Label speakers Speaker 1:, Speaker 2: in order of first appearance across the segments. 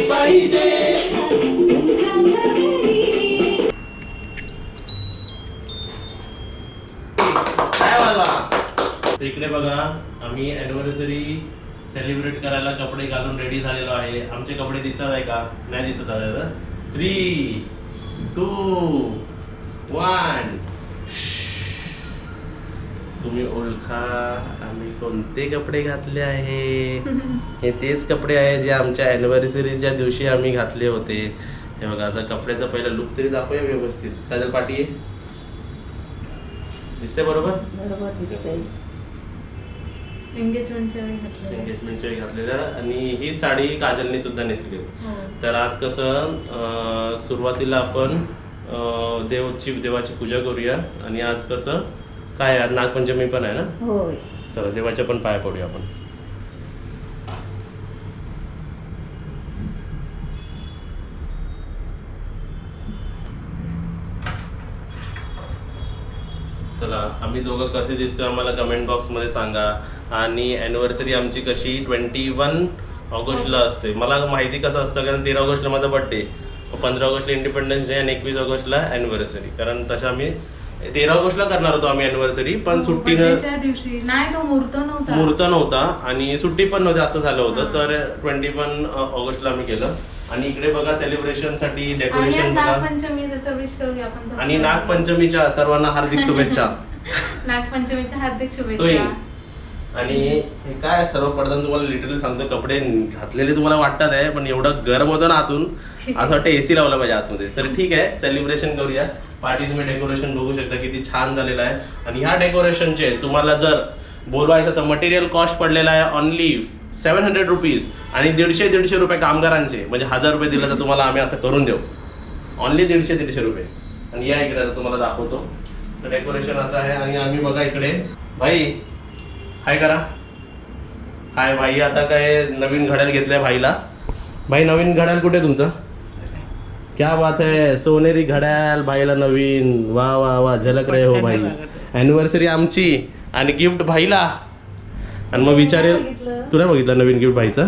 Speaker 1: पाहिजे. इकडे बघा आम्ही अॅनिव्हर्सरी सेलिब्रेट करायला कपडे घालून रेडी झालेलो आहे. आमचे कपडे दिसतात आहे का? नाही दिसत आहे. 3, 2, 1. तुम्ही ओळखा आम्ही कोणते कपडे घातले आहे. हे तेच कपडे आहे जे आमच्या अॅनिव्हर्सरीच्या दिवशी आम्ही घातले होते. हे बघा आता कपड्याचा पहिला लुक तरी दाखवूया व्यवस्थित. काजल पाटी दिसते बरोबर?
Speaker 2: बरोबर दिसतंय.
Speaker 3: एंगेजमेंटच्या वेळी
Speaker 1: घातलेल्या आणि ही साडी काजलने सुद्धा नेसली. तर आज कसं सुरुवातीला आपण देवाची पूजा करूया आणि आज कसं काय आज नागपंचमी पण आहे ना.
Speaker 2: होय.
Speaker 1: चला देवाच्या पण पाया पडूया आपण. चला आम्ही दोघं कसे दिसतोय आम्हाला कमेंट बॉक्स मध्ये सांगा. आणि अॅनिव्हर्सरी आमची कशी 21 ऑगस्टला असते. मला माहिती कसं असतं कारण 13 ऑगस्टला माझा बर्थडे, 15 ऑगस्टला इंडिपेंडन्स डे आणि 21 ऑगस्टला अॅनिव्हर्सरी. कारण तसं आम्ही 13 ऑगस्टला करणार होतो आम्ही अॅनिव्हर्सरी पण सुट्टीनं मुहूर्त नव्हता आणि सुट्टी पण नव्हती असं झालं होतं. तर 21 ऑगस्टला आम्ही केलं. आणि इकडे बघा सेलिब्रेशन साठी डेकोरेशन बघा आणि नागपंचमीच्या सर्वांना हार्दिक शुभेच्छा.
Speaker 3: नागपंचमीच्या हार्दिक शुभेच्छा.
Speaker 1: आणि हे काय सर्व पडताना तुम्हाला लिटरली सांगतो कपडे घातलेले तुम्हाला वाटतात आहे पण एवढं गरम होतं ना आतून असं वाटतं एसी लावलं पाहिजे आतमध्ये. तर ठीक आहे सेलिब्रेशन करूया. पार्टी तुम्ही डेकोरेशन बघू शकता किती छान झालेलं आहे. आणि ह्या डेकोरेशनचे तुम्हाला जर बोलवायचं तर मटेरियल कॉस्ट पडलेला आहे ऑनली 700 रुपीज आणि 150 रुपये कामगारांचे म्हणजे 1000 रुपये दिलं तर तुम्हाला आम्ही असं करून देऊ. ऑनली 150 रुपये. आणि या इकडे तुम्हाला दाखवतो. तर डेकोरेशन असं आहे. आणि आम्ही बघा इकडे भाई हाय करा. हाय भाई आता काय नवीन घड्याळ घेतलंय भाईला. भाई नवीन घड्याळ कुठे तुमचं? क्या बात है सोनेरी घड्याळ भाईला नवीन. वा वा वा झलक रे हो भाई. अॅनिव्हर्सरी आमची आणि गिफ्ट भाईला. आणि मग विचारेल तुला बघितलं नवीन गिफ्ट भाईचा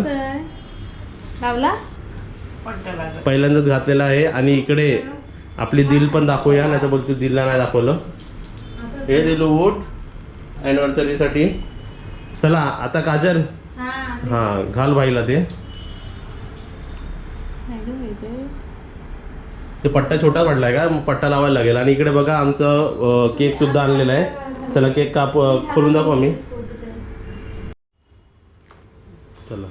Speaker 1: पहिल्यांदाच घातलेला आहे. आणि इकडे आपली दिल पण दाखवूया नाही तर बघ तू दिलला नाही दाखवलं. हे दिलू उठ अॅनिव्हर्सरी साठी. चला आता काजल हा घाल भाईला ते पट्टा छोटा पडलाय का पट्टा लावायला लागेल. आणि इकडे बघा आमचं केक सुद्धा आणलेला आहे. चला केक खोलून दाखव आम्ही. चला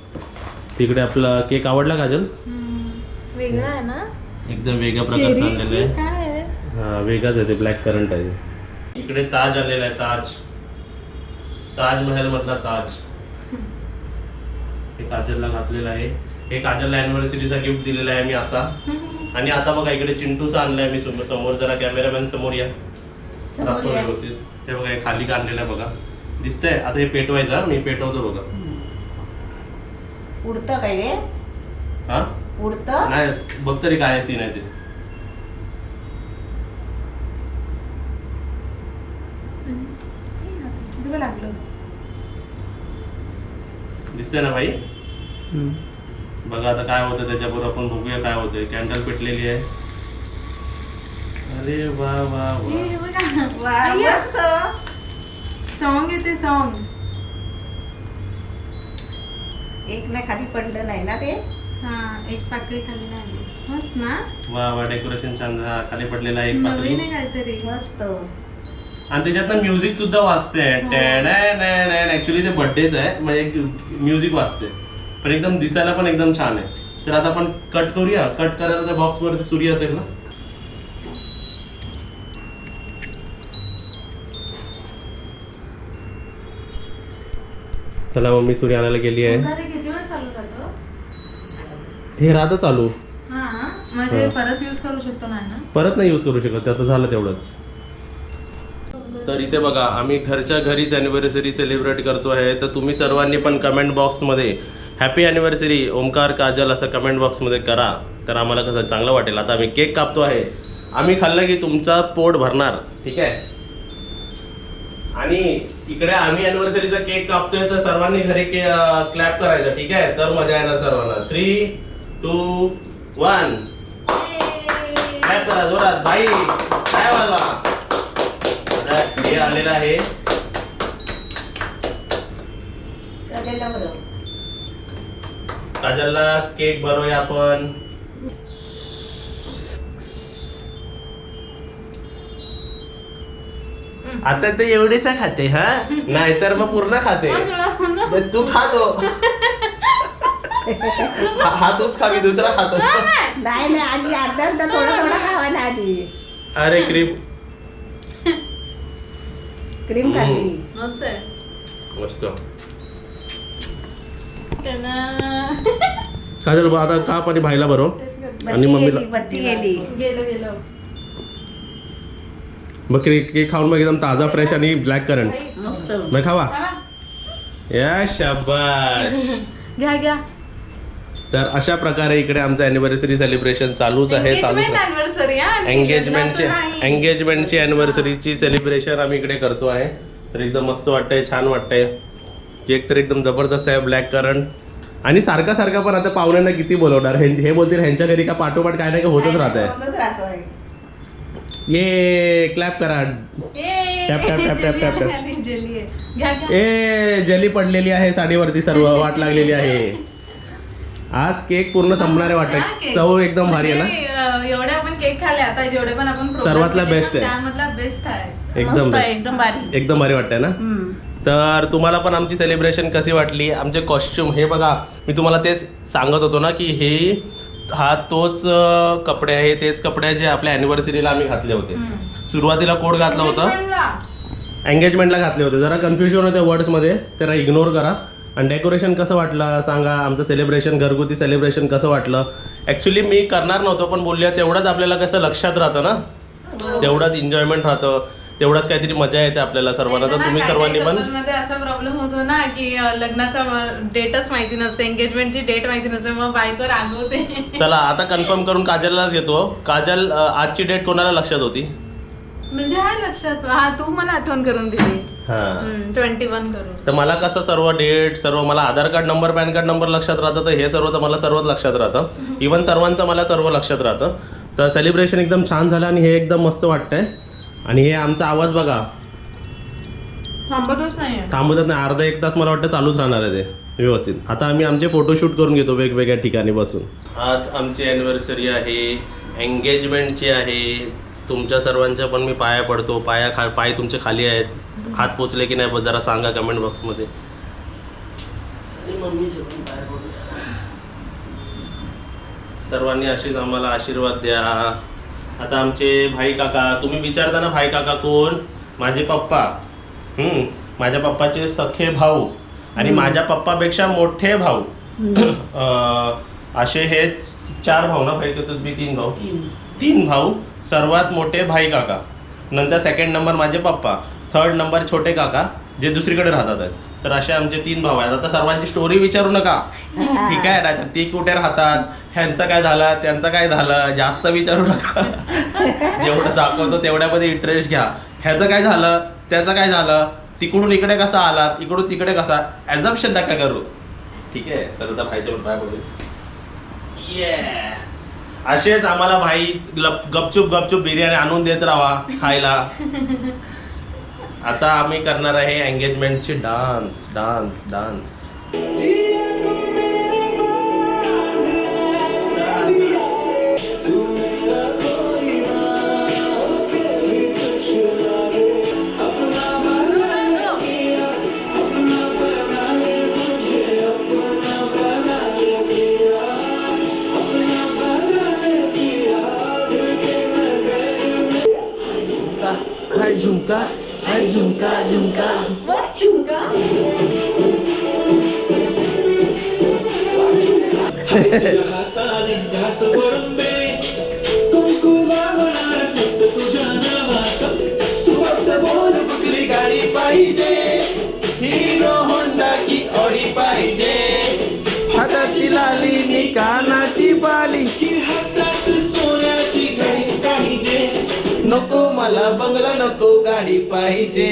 Speaker 1: तिकडे आपला केक आवडला काजल?
Speaker 3: वेगळा आहे ना
Speaker 1: एकदम वेगळ्या प्रकारचा आणलेला आहे. हा वेगळाच आहे ते ब्लॅक करंट आहे. इकडे ताज आलेला आहे. ताजमहल मधला ताज हे काजलला घातलेला आहे. हे काजलला अॅनिव्हर्सरीचा गिफ्ट दिलेला आहे मी असा. आणि आता बघा इकडे चिंटूचा आणलाय मी समोर. जरा कॅमेरामॅन समोर या दाखव व्यवस्थित. हे बघा हे खाली आणलेलं आहे बघा दिसतंय. आता हे पेटवायचं मी पेटवतो बघा.
Speaker 2: उडतं काय रे?
Speaker 1: हा
Speaker 2: उडतं
Speaker 1: नाही बघ तरी काय सीन आहे ते. दिसतंय ना भाई? बघा आता काय होतं त्याच्याबरोबर आपण बघूया काय होतंय. कॅन्डल पेटलेली आहे. अरे वा वा वा
Speaker 2: मस्त.
Speaker 3: सॉन्ग येते सॉन्ग.
Speaker 2: एक ना खाली पडलं नाही ना ते.
Speaker 3: हा एक पाकळी खाली नाही मस्त ना.
Speaker 1: वा वा डेकोरेशन छान. खाली पडलेला एक पाकळी
Speaker 3: नवीन आहे काहीतरी
Speaker 2: मस्त.
Speaker 1: आणि त्याच्यातनं म्युझिक सुद्धा वाजते. ऍक्च्युली ते बर्थडेच आहे म्हणजे म्युझिक वाजते पण एकदम दिसायला पण एकदम छान आहे. तर आता आपण कट करूया. कट करायला त्या बॉक्स वरती सूर्य असेल ना. चला मम्मी सूर्य आणायला गेली आहे.
Speaker 3: किती वेळ चालू जातो
Speaker 1: हे राहतं चालू.
Speaker 3: हा म्हणजे परत यूज करू शकतो ना.
Speaker 1: परत नाही यूज करू शकत. आता झालं तेवढंच. तर इथे बघा आम्ही घरच्या घरीच अॅनिव्हर्सरी सेलिब्रेट करतो आहे. तर तुम्ही सर्वांनी पण कमेंट बॉक्समध्ये हॅपी अॅनिव्हर्सरी ओमकार काजल असं कमेंट बॉक्समध्ये करा. तर आम्हाला कसं चांगलं वाटेल. आता आम्ही केक कापतो आहे. आम्ही खाल्लं की तुमचा पोट भरणार. ठीक आहे. आणि इकडे आम्ही अॅनिव्हर्सरीचा केक कापतोय तर सर्वांनी घरी क्लॅप करायचं. ठीक आहे. तर मजा येणार सर्वांना. 3, 2 1 काय करा जोरात भाई काय वाजवा. आता हे आलेलं आहे
Speaker 2: काजलला बरं.
Speaker 1: काजलला केक भरूया आपण. आता तर एवढीच खाते हा नाहीतर मग पूर्ण खाते. तर तू खातो हा तूच खा मी दुसरा खातो.
Speaker 2: नाही आधी अर्धा थोडा थोडा खावा ना आधी.
Speaker 1: अरे क्रीम
Speaker 2: क्रीम खाल्ली.
Speaker 3: मस्त आहे.
Speaker 1: मस्त.
Speaker 3: चला.
Speaker 1: काजल बा आता काप आणि भाईला बरो आणि मम्मीला
Speaker 2: बत्ती गेली.
Speaker 3: गेलं
Speaker 1: मग केक खाऊन मग एकदम ताजा फ्रेश आणि ब्लॅक करंट
Speaker 2: मस्त.
Speaker 1: मग खावा. या शाबाश.
Speaker 3: घ्या
Speaker 1: तर अशा प्रकारे इकडे आमचं अॅनिव्हर्सरी सेलिब्रेशन चालूच आहे.
Speaker 3: अॅनिव्हर्सरी
Speaker 1: एंगेजमेंटची अॅनिव्हर्सरीची सेलिब्रेशन आम्ही इकडे करतो आहे. तर एकदम मस्त वाटतंय छान वाटतंय. केक तर एकदम जबरदस्त आहे ब्लॅक करंट आणि सारखा पण आता पाहुण्यांना किती बोलवणार हे बोलतील ह्यांच्या घरी का पाठोपाठ काय नाही का होतच राहत आहे. ये क्लॅप करा. Tap tap tap tap tap tap. ए जेली पडलेली आहे साडीवरती सर्व वाट लागलेली आहे. आज केक पूर्ण संपणारे वाटत. चव एकदम भारी आहे ना.
Speaker 3: एवढे आपण केक खाल्ले आता जेवढे पण आपण
Speaker 1: सर्वातला बेस्ट आहे.
Speaker 3: त्यामधला बेस्ट आहे.
Speaker 1: एकदम
Speaker 2: एकदम भारी.
Speaker 1: एकदम भारी वाटतंय ना. तर तुम्हाला पण आमची सेलिब्रेशन कशी वाटली. आमचे कॉस्ट्युम हे बघा मी तुम्हाला तेच सांगत होतो ना की हा तोच कपडे आहे तेच कपडे जे आपल्या अॅनिव्हर्सरीला आम्ही घातले होते. सुरुवातीला कोट घातला होता एंगेजमेंटला घातले होते. जरा कन्फ्युजन होते वर्ड्समध्ये त्याला इग्नोर करा. आणि डेकोरेशन कसं वाटलं सांगा. आमचं सेलिब्रेशन घरगुती सेलिब्रेशन कसं वाटलं. ॲक्च्युली मी करणार नव्हतो पण बोलूया तेवढंच आपल्याला कसं लक्षात राहतं ना. तेवढंच एन्जॉयमेंट राहतं तेवढंच काहीतरी मजा येते आपल्याला सर्वांना. तर तुम्ही सर्वांनी पण
Speaker 3: मध्ये असा प्रॉब्लेम होतो ना की लग्नाचा डेटच माहिती नसते एंगेजमेंटची डेट माहिती नसते मग बायको रागवते.
Speaker 1: चला आता कन्फर्म करून काजललाच घेतो. काजल आजची डेट कोणाला लक्षात होती.
Speaker 3: म्हणजे आहे लक्षात. हा तू मला आठवण करून दिली. 21 करून.
Speaker 1: तर मला कसं सर्व डेट सर्व मला Aadhaar card number PAN card number लक्षात राहतं. तर हे सर्व तर मला सर्वच लक्षात राहतं. इवन सर्वांचं मला सर्व लक्षात राहतं. तर सेलिब्रेशन एकदम छान झालं आणि हे एकदम मस्त वाटतंय. आणि हे आमचा आवाज बघा
Speaker 3: थांबतच नाही.
Speaker 1: अर्धा एक तास मला वाटतं चालूच राहणार आहे ते व्यवस्थित. आता आम्ही आमचे फोटोशूट करून घेतो वेगवेगळ्या ठिकाणी बसून. आज आमची अॅनिव्हर्सरी आहे एंगेजमेंटची आहे. तुमच्या सर्वांच्या पण मी पाया पडतो. पाय तुमचे खाली आहेत. हात पोचले की नाही जरा सांगा कमेंट बॉक्समध्ये. सर्वांनी अशीच आम्हाला आशीर्वाद द्या. आता आमचे भाई काका तुम्ही विचारता ना भाई काका कोण. माझे पप्पा माझ्या पप्पाचे सखे भाऊ आणि माझ्या पप्पापेक्षा मोठे भाऊ असे हे 4 भाऊ ना भाई का मी 3 भाऊ 3 भाऊ. सर्वात मोठे भाई काका नंतर सेकंड नंबर माझे पप्पा थर्ड नंबर छोटे काका जे दुसरीकडे राहतात आहेत. तर असे आमचे 3 भाऊ आहेत. आता सर्वांची स्टोरी विचारू नका ठीक आहे ना. ती कुठे राहतात ह्यांचं काय झालं त्यांचं काय झालं जास्त विचारू नका. जेवढं दाखवतो तेवढ्यामध्ये इंटरेस्ट घ्या. ह्याचं काय झालं त्याचं काय झालं तिकडून इकडे कसा आलात इकडून तिकडे कसा ॲझम्पशन नका करू ठीक आहे. तर आता भाईच्या पण काय बोलू ये असेच आम्हाला भाई गपचूप बिर्याणी आणून देत राहा खायला. आता आम्ही करणार आहे एंगेजमेंटची डान्स. झुमका गाडी पाहिजे हिरो होंडा की ऑडी पाहिजे. हाताची लाली नि कानाची बाली की हातात सोन्याची घडी पाहिजे. नको मला बंगला नको गाडी पाहिजे.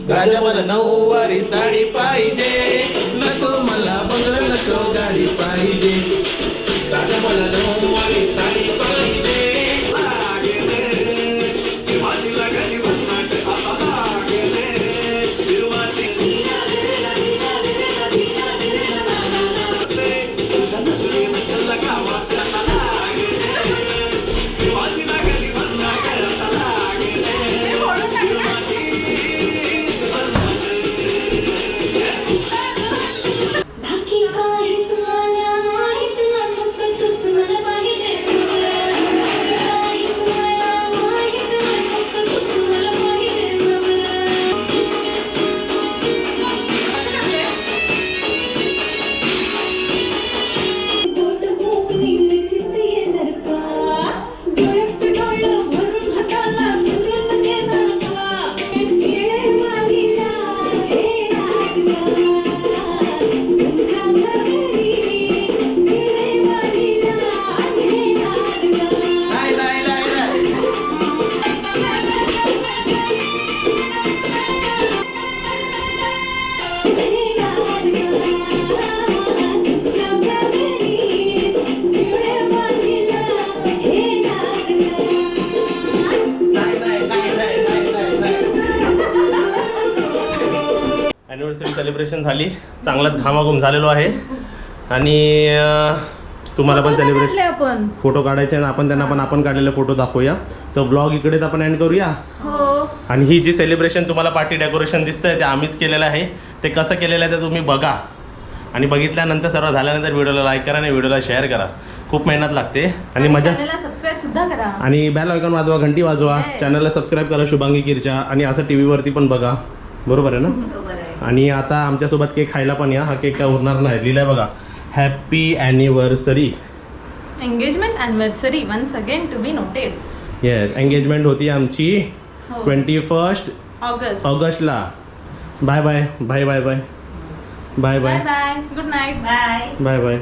Speaker 1: राजा मला नऊवारी साडी पाहिजे. नको मला बंगला नको गाडी पाहिजे. ॲनिव्हर्सरी सेलिब्रेशन झाली, चांगलाच घामाघूम झालेलो आहे आणि तुम्हाला पण सेलिब्रेशन
Speaker 3: आपण
Speaker 1: फोटो काढायचे आणि आपण त्यांना पण आपण काढलेले फोटो दाखवूया. तर ब्लॉग इकडेच आपण एंड करूया.
Speaker 3: हो.
Speaker 1: आणि ही जी सेलिब्रेशन तुम्हाला पार्टी डेकोरेशन दिसतंय ते आम्हीच केलेलं आहे. ते कसं केलेलं आहे ते तुम्ही बघा आणि बघितल्यानंतर सर्व झाल्यानंतर व्हिडिओला लाईक करा आणि व्हिडिओला शेअर करा. खूप मेहनत लागते आणि मजा.
Speaker 3: चॅनलला सबस्क्राईब सुद्धा करा
Speaker 1: आणि बेल आयकॉन वाजवा, घंटी वाजवा,
Speaker 3: Yes.
Speaker 1: चॅनलला सबस्क्राईब करा शुभांगी किरच्या आणि असं टी व्हीवरती पण बघा. बरोबर आहे ना?
Speaker 2: बरोबर आहे.
Speaker 1: आणि आता आमच्यासोबत केक खायला पण या. हा केक काय उरणार नाही, लिहिलाय बघा happy anniversary.
Speaker 3: Engagement anniversary once again to be noted.
Speaker 1: Yes, engagement होती आमची 21 ऑगस्टला. Bye bye bye bye bye bye
Speaker 3: bye
Speaker 1: bye
Speaker 3: bye. Good night.
Speaker 2: Bye.
Speaker 1: Bye bye.